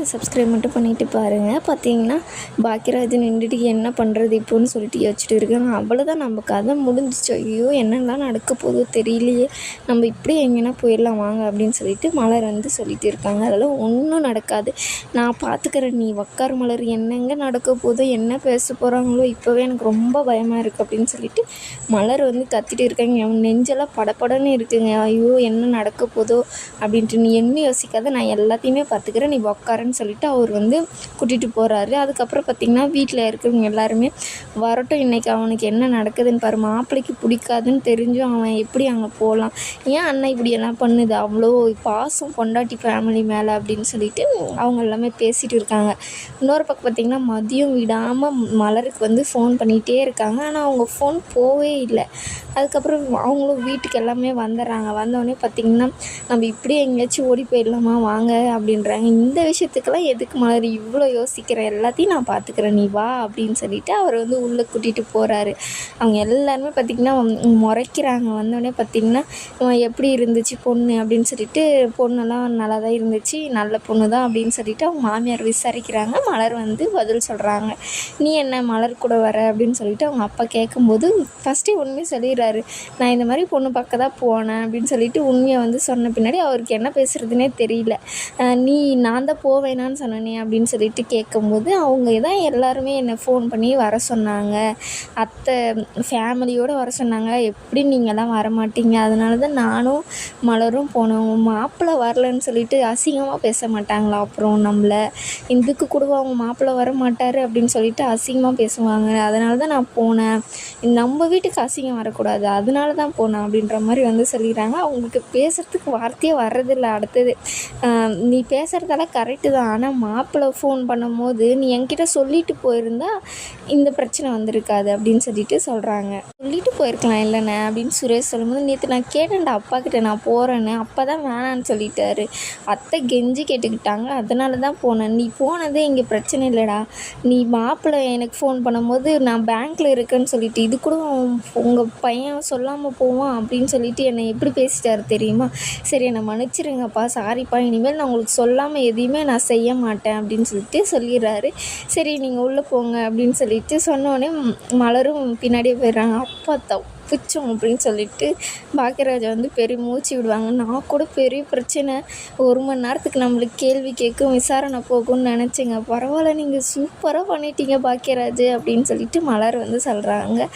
அதை சப்ஸ்கிரைப் மட்டும் பண்ணிவிட்டு பாருங்கள். பார்த்தீங்கன்னா பாக்கியராஜ் நின்றுட்டு என்ன பண்ணுறது இப்போன்னு சொல்லிட்டு யோசிச்சுட்டு இருக்காங்க. அவ்வளோதான், நம்ம கதை முடிஞ்சிச்சு. ஐயோ என்னெல்லாம் நடக்க போதோ தெரியலையே, நம்ம இப்படி எங்கேனா போயிடலாம் வாங்க அப்படின்னு சொல்லிட்டு மலர் வந்து சொல்லிட்டு இருக்காங்க. அதெல்லாம் ஒன்றும் நடக்காது, நான் பார்த்துக்கிறேன், நீ உக்கார் மலர், என்னங்க நடக்க போதோ, என்ன பேச போகிறாங்களோ, இப்போவே எனக்கு ரொம்ப பயமாக இருக்குது அப்படின்னு சொல்லிட்டு மலர் வந்து கத்திட்டு இருக்காங்க. என் நெஞ்செல்லாம் படப்படன்னு இருக்குங்க. ஐயோ என்ன நடக்க போதோ அப்படின்ட்டு, நீ என்ன யோசிக்காத, நான் எல்லாத்தையுமே பார்த்துக்கிறேன், நீ உக்காருன்னு சொல்லிட்டு அவர் வந்து கூட்டிகிட்டு போகிறாரு. அதுக்கப்புறம் பார்த்திங்கன்னா வீட்டில் இருக்கிறவங்க எல்லாருமே வரட்டும், இன்றைக்கி அவனுக்கு என்ன நடக்குதுன்னு பாரு, மாப்பிள்ளைக்கு பிடிக்காதுன்னு தெரிஞ்சும் அவன் எப்படி அங்கே போகலாம், ஏன் அண்ணன் இப்படியெல்லாம் பண்ணுது, அவ்வளோ பாசம் பொண்டாட்டி ஃபேமிலி மேலே அப்படின்னு சொல்லிட்டு அவங்க எல்லாமே பேசிகிட்டு இருக்காங்க. இன்னொரு பக்கம் பார்த்திங்கன்னா மதியம் விடாமல் மலருக்கு வந்து ஃபோன் பண்ணிகிட்டே இருக்காங்க. ஆனால் அவங்க ஃபோன் போவே இல்லை. அதுக்கப்புறம் அவங்களும் வீட்டுக்கு எல்லாமே வந்துடுறாங்க. வந்தோடனே பார்த்திங்கன்னா நம்ம இப்படியே எங்கேயாச்சும் ஓடி போயிடலாமா வாங்க அப்படின்றாங்க. இந்த விஷயத்துக்கெல்லாம் எதுக்கு மலர் இவ்வளோ யோசிக்கிற, எல்லாத்தையும் நான் பார்த்துக்கிறேன், நீ வா அப்படின்னு சொல்லிட்டு அவர் வந்து உள்ளே கூட்டிகிட்டு போகிறாரு. அவங்க எல்லாருமே பார்த்திங்கன்னா முறைக்கிறாங்க. வந்தோடனே பார்த்திங்கன்னா எப்படி இருந்துச்சு பொண்ணு அப்படின்னு சொல்லிட்டு, பொண்ணெல்லாம் நல்லா தான் இருந்துச்சு, நல்ல பொண்ணு தான் அப்படின்னு சொல்லிட்டு அவங்க மாமியார் விசாரிக்கிறாங்க. மலர் வந்து பதில் சொல்கிறாங்க. நீ என்ன மலர் கூட வர அப்படின்னு சொல்லிட்டு அவங்க அப்பா கேட்கும்போது ஃபஸ்ட்டே உண்மையை சொல்லிடுறாரு. நான் இந்த மாதிரி பொண்ணு பார்க்க தான் போனேன் அப்படின்னு சொல்லிட்டு உண்மையை வந்து சொன்ன பின்னாடி அவருக்கு என்ன பேசுகிறதுனே தெரியல. நீ நான் தான் போவேனான்னு சொன்னனே அப்படின்னு சொல்லிட்டு கேட்கும்போது அவங்க தான் எல்லாருமே என்னை ஃபோன் பண்ணி வர சொன்னாங்க, அத்தை ஃபேமிலியோடு வர சொன்னாங்க, எப்படி நீங்கள்லாம் வரமாட்டீங்க, அதனால தான் நானும் மலரும் போனோம், மாப்பிள்ளை வரலன்னு சொல்லிட்டு அசிங்கமாக பேச மாட்டாங்களா, அப்புறம் நம்மளை இதுக்கு கூட அவங்க மாப்பிள்ளை வர மாட்டார் அப்படின்னு சொல்லிட்டு அசிங்கமாக பேசுவாங்க, அதனால தான் நான் போனேன், நம்ம வீட்டுக்கு அசிங்கம் வரக்கூடாது, அதனால தான் போனேன் அப்படின்ற மாதிரி வந்து சொல்லிடுறாங்க. அவங்களுக்கு பேசுகிறதுக்கு வார்த்தையே வர்றதில்லை. அடுத்தது நீ பேசுகிறதெல்லாம் கரெக்டு தான், ஆனால் மாப்பிள்ளை ஃபோன் பண்ணும்போது நீ என்கிட்ட சொல்லிட்டு போயிருந்தா இந்த பிரச்சனை வந்திருக்காது அப்படின்னு சொல்லிட்டு சொல்கிறாங்க. சொல்லிட்டு போயிருக்கலாம் இல்லைண்ணே அப்படின்னு சுரேஷ் சொல்லும்போது, நேற்று நான் கேட்டேன்டா அப்பா கிட்ட நான் போகிறேன்னு, அப்பா தான் வேணான்னு சொல்லிட்டாரு, அத்தை கெஞ்சி கேட்டுக்கிட்டாங்க, அதனால தான் போனேன், நீ போனதே இங்கே பிரச்சனை இல்லைடா, நீ மாப்பிள்ளை எனக்கு ஃபோன் பண்ணும்போது நான் பேங்க்கில் இருக்கேன்னு சொல்லிட்டு இது கூட உங்கள் பையன் சொல்லாமல் போவான் அப்படின்னு சொல்லிட்டு என்னை எப்படி பேசிட்டாரு தெரியுமா, சரி என்னை மன்னிச்சிருங்கப்பா, சாரிப்பா, இனிமேல் நான் உங்களுக்கு சொல்லாமல் எதையுமே நான் செய்ய மாட்டேன் அப்படின்னு சொல்லிட்டு சொல்லிடுறாரு. சரி நீங்கள் உள்ளே போங்க அப்படின்னு சொல்லிட்டு சொன்னோடனே மலரும் பின்னாடியே போயிடுறாங்க. அப்பா தப்பிச்சோம் அப்படின்னு சொல்லிட்டு பாக்கியராஜை வந்து பெரிய மூச்சு விடுவாங்க. நான் கூட பெரிய பிரச்சனை, 1 மணி நேரத்துக்கு நம்மளுக்கு கேள்வி கேட்கும், விசாரணை போகும்னு நினச்சேங்க, பரவாயில்ல நீங்கள் சூப்பராக பண்ணிட்டீங்க பாக்கியராஜ் அப்படின்னு சொல்லிட்டு மலர் வந்து சொல்கிறாங்க.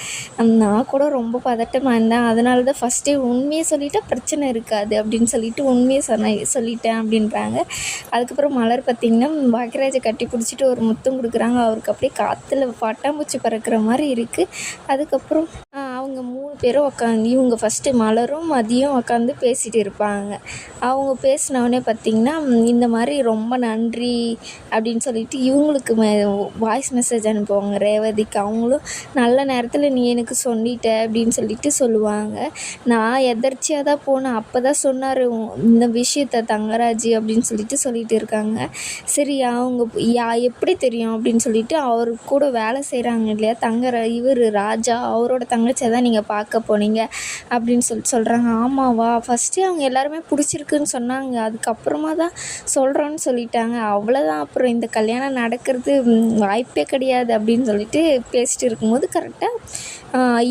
நான் கூட ரொம்ப பதட்டமாக இருந்தேன், அதனால தான் ஃபஸ்ட்டே உண்மையை சொல்லிவிட்டால் பிரச்சனை இருக்காது அப்படின்னு சொல்லிட்டு உண்மையை சொல்லிட்டேன் அப்படின்றாங்க. அதுக்கப்புறம் மலர் பார்த்திங்கன்னா பாக்கியராஜை கட்டி பிடிச்சிட்டு ஒரு முத்தம் கொடுக்குறாங்க. அவருக்கு அப்படியே காற்றுல பட்டாம்பூச்சி பறக்கிற மாதிரி இருக்குது. அதுக்கப்புறம் அவங்க 3 பேரும் உட்காந்து, இவங்க ஃபஸ்ட்டு மலரும் மதியம் உட்காந்து பேசிகிட்டு இருப்பாங்க. அவங்க பேசினவுடனே பார்த்திங்கன்னா இந்த மாதிரி ரொம்ப நன்றி அப்படின்னு சொல்லிட்டு இவங்களுக்கு வாய்ஸ் மெசேஜ் அனுப்புவாங்க ரேவதிக்கு. அவங்களும் நல்ல நேரத்தில் நீ எனக்கு சொல்லிட்ட அப்படின்னு சொல்லிட்டு சொல்லுவாங்க. நான் எதர்ச்சியாக தான் போனேன், அப்போ தான் சொன்னார் இந்த விஷயத்த தங்கராஜ் அப்படின்னு சொல்லிட்டு இருக்காங்க. சரி அவங்க எப்படி தெரியும் அப்படின்னு சொல்லிட்டு அவர் கூட வேலை செய்கிறாங்க இல்லையா இவர் ராஜா, அவரோட தங்கச்சி தான் நீங்கள் பார்க்க போனீங்க அப்படின்னு சொல்கிறாங்க. ஆமாவா, ஃபஸ்ட்டு அவங்க எல்லாருமே பிடிச்சிருக்குன்னு சொன்னாங்க, அதுக்கப்புறமா தான் சொல்கிறோன்னு சொல்லிட்டாங்க, அவ்வளோதான், அப்புறம் இந்த கல்யாணம் நடக்கிறது வாய்ப்பே கிடையாது அப்படின்னு சொல்லிட்டு பேசிட்டு இருக்கும்போது கரெக்டாக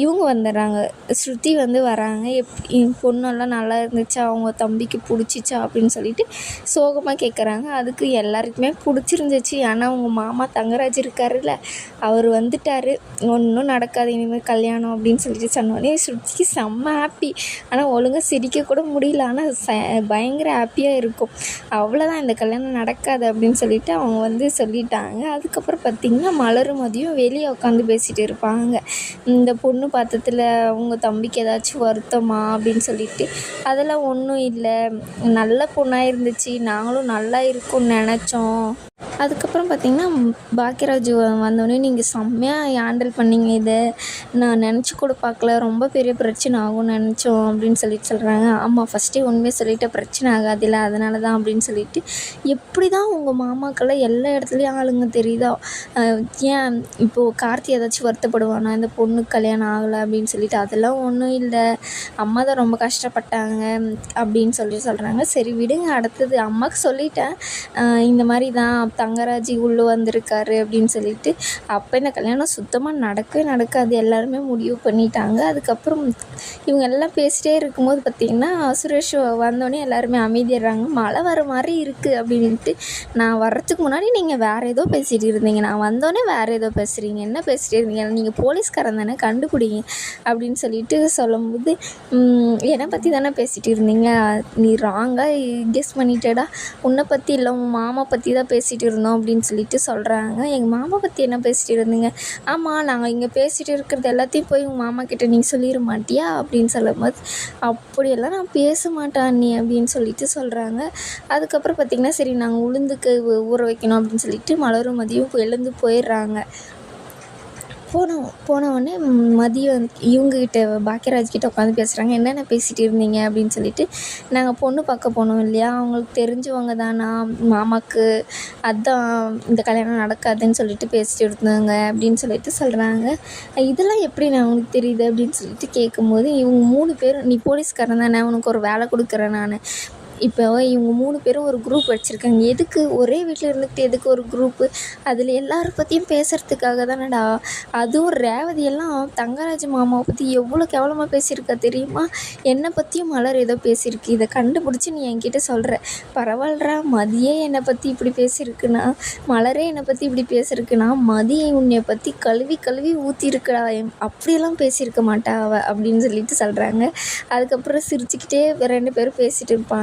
இவங்க வந்துடுறாங்க, ஸ்ருதி வந்து வராங்க. பொண்ணெல்லாம் நல்லா இருந்துச்சா, அவங்க தம்பிக்கு பிடிச்சிச்சா அப்படின்னு சொல்லிட்டு சோகமாக கேட்குறாங்க. அதுக்கு எல்லாருக்குமே பிடிச்சிருந்துச்சு, ஆனால் அவங்க மாமா தங்கராஜ் இருக்காருல்ல, அவர் வந்துட்டார், ஒன்றும் நடக்காது இனிமேல் கல்யாணம் அப்படின்னு சொல்லிட்டு சொன்னோடனே ஸ்ருதிக்கு செம்ம ஹாப்பி. ஆனால் ஒழுங்காக சிரிக்க கூட முடியல, ஆனால் பயங்கர ஹாப்பியாக இருக்கும். அவ்வளோதான், இந்த கல்யாணம் நடக்காது அப்படின்னு சொல்லிட்டு அவங்க வந்து சொல்லிட்டாங்க. அதுக்கப்புறம் பார்த்திங்கன்னா மலரும் மதியம் வெளியே உட்காந்து பேசிகிட்டு இருப்பாங்க. இந்த பொண்ணு பார்த்ததில் உங்கள் தம்பிக்கு ஏதாச்சும் வருத்தமா அப்படின்னு சொல்லிட்டு, அதெல்லாம் ஒன்றும் இல்லை, நல்ல பொண்ணாக இருந்துச்சு, நாங்களும் நல்லா இருக்கும்னு நினச்சோம், அதுக்கப்புறம் பார்த்திங்கன்னா பாக்கியராஜ் வந்தோடனே நீங்கள் செம்மையாக ஹேண்டில் பண்ணீங்க இதை, நான் நினச்சி கூட பார்க்கல, ரொம்ப பெரிய பிரச்சனை ஆகும்னு நினச்சோம் அப்படின்னு சொல்கிறாங்க. ஆமாம், ஃபஸ்ட்டே உண்மையை சொல்லிவிட்டு பிரச்சனை ஆகாதில்ல, அதனால தான் அப்படின்னு சொல்லிட்டு, எப்படி தான் உங்கள் மாமாக்கெல்லாம் எல்லா இடத்துலையும் ஆளுங்க தெரியுதா? ஏன் இப்போது கார்த்தி ஏதாச்சும் வருத்தப்படுவானா இந்த பொண்ணுக்கு கல்யாணம் ஆகலை அப்படின்னு சொல்லிட்டு? அதெல்லாம் ஒன்றும் இல்லை, அம்மா தான் ரொம்ப கஷ்டப்பட்டாங்க அப்படின்னு சொல்கிறாங்க. சரி விடுங்க, அடுத்தது அம்மாவுக்கு சொல்லிட்டேன் இந்த மாதிரி தான் தங்கராஜ் உள்ளே வந்திருக்காரு அப்படின்னு சொல்லிட்டு. அப்போ இந்த கல்யாணம் சுத்தமாக நடக்கவே நடக்காது, எல்லாருமே முடிவு பண்ணிட்டாங்க. அதுக்கப்புறம் இவங்க எல்லாம் பேசிகிட்டே இருக்கும்போது பார்த்திங்கன்னா சுரேஷ் வந்தோடனே எல்லாருமே அமைதிடுறாங்க. மழை வர மாதிரி இருக்குது அப்படின்ட்டு. நான் வர்றதுக்கு முன்னாடி நீங்கள் வேறு ஏதோ பேசிகிட்டு இருந்தீங்க, நான் வந்தோடனே வேறு ஏதோ பேசுகிறீங்க, என்ன பேசிகிட்டு இருந்தீங்க, நீங்கள் போலீஸ்காரன் தானே, கண்டுபிடிங்க அப்படின்னு சொல்லிட்டு சொல்லும்போது, என்னை பற்றி தானே பேசிகிட்டு இருந்தீங்க, நீ ராங்காக கெஸ் பண்ணிட்டடா, உன்னை பற்றி இல்லை உன் மாமா பற்றி தான் பேசிகிட்டு இருந்தோம் அப்படின்னு சொல்லிட்டு சொல்கிறாங்க. எங்கள் மாமா பற்றி என்ன பேசிகிட்டு இருந்தீங்க? ஆமாம், நாங்கள் இங்கே பேசிகிட்டு இருக்கிறது எல்லாத்தையும் போய் உங்கள் மாமா கிட்டே நீ சொல்லிட மாட்டியா அப்படின்னு சொல்லும்போது, அப்படியெல்லாம் நான் பேச மாட்டேன் நீ அப்படின்னு சொல்லிட்டு சொல்கிறாங்க. அதுக்கப்புறம் பார்த்திங்கன்னா சரி நாங்கள் உளுந்துக்கு ஊற வைக்கணும் அப்படின்னு சொல்லிட்டு மலரும் மதியம் எழுந்து போயிடுறாங்க. போனவுடனே மதியம் இவங்ககிட்ட பாக்கியராஜ்கிட்ட உட்காந்து பேசுகிறாங்க. என்னென்ன பேசிகிட்டு இருந்தீங்க அப்படின்னு சொல்லிட்டு. நாங்கள் பொண்ணு பார்க்க போனோம் இல்லையா, அவங்களுக்கு தெரிஞ்சவங்க தானா மாமாவுக்கு, அதான் இந்த கல்யாணம் நடக்காதுன்னு சொல்லிட்டு பேசிட்டு இருந்தாங்க அப்படின்னு சொல்லிட்டு சொல்கிறாங்க. இதெல்லாம் எப்படி நான் உனக்கு தெரியுது அப்படின்னு சொல்லிட்டு கேட்கும்போது, இவங்க 3 பேரும், நீ போலீஸ்காரன் தானே, உனக்கு ஒரு வேலை கொடுக்குறேன் நான், இப்போ இவங்க 3 பேரும் ஒரு குரூப் வச்சுருக்காங்க, எதுக்கு ஒரே வீட்டில் இருந்துக்கிட்டு எதுக்கு ஒரு குரூப்பு, அதில் எல்லாரை பற்றியும் பேசுகிறதுக்காக தானடா. அதுவும் ரேவதியெல்லாம் தங்கராஜ் மாமாவை பற்றி எவ்வளோ கேவலமாக பேசியிருக்கா தெரியுமா, என்னை பற்றியும் மலர் ஏதோ பேசியிருக்கு, இதை கண்டுபிடிச்சி நீ என்கிட்ட சொல்கிற, பரவாயில்லடா, மதியே என்னை பற்றி இப்படி பேசியிருக்குன்னா, மலரே என்னை பற்றி இப்படி பேசியிருக்குன்னா, மதியை உன்னை பற்றி கழுவி கழுவி ஊற்றிருக்கடா, அப்படியெல்லாம் பேசியிருக்க மாட்டா அவள் அப்படின்னு சொல்லிட்டு சொல்கிறாங்க. அதுக்கப்புறம் சிரிச்சுக்கிட்டே 2 பேரும் பேசிகிட்டு இருப்பாங்க.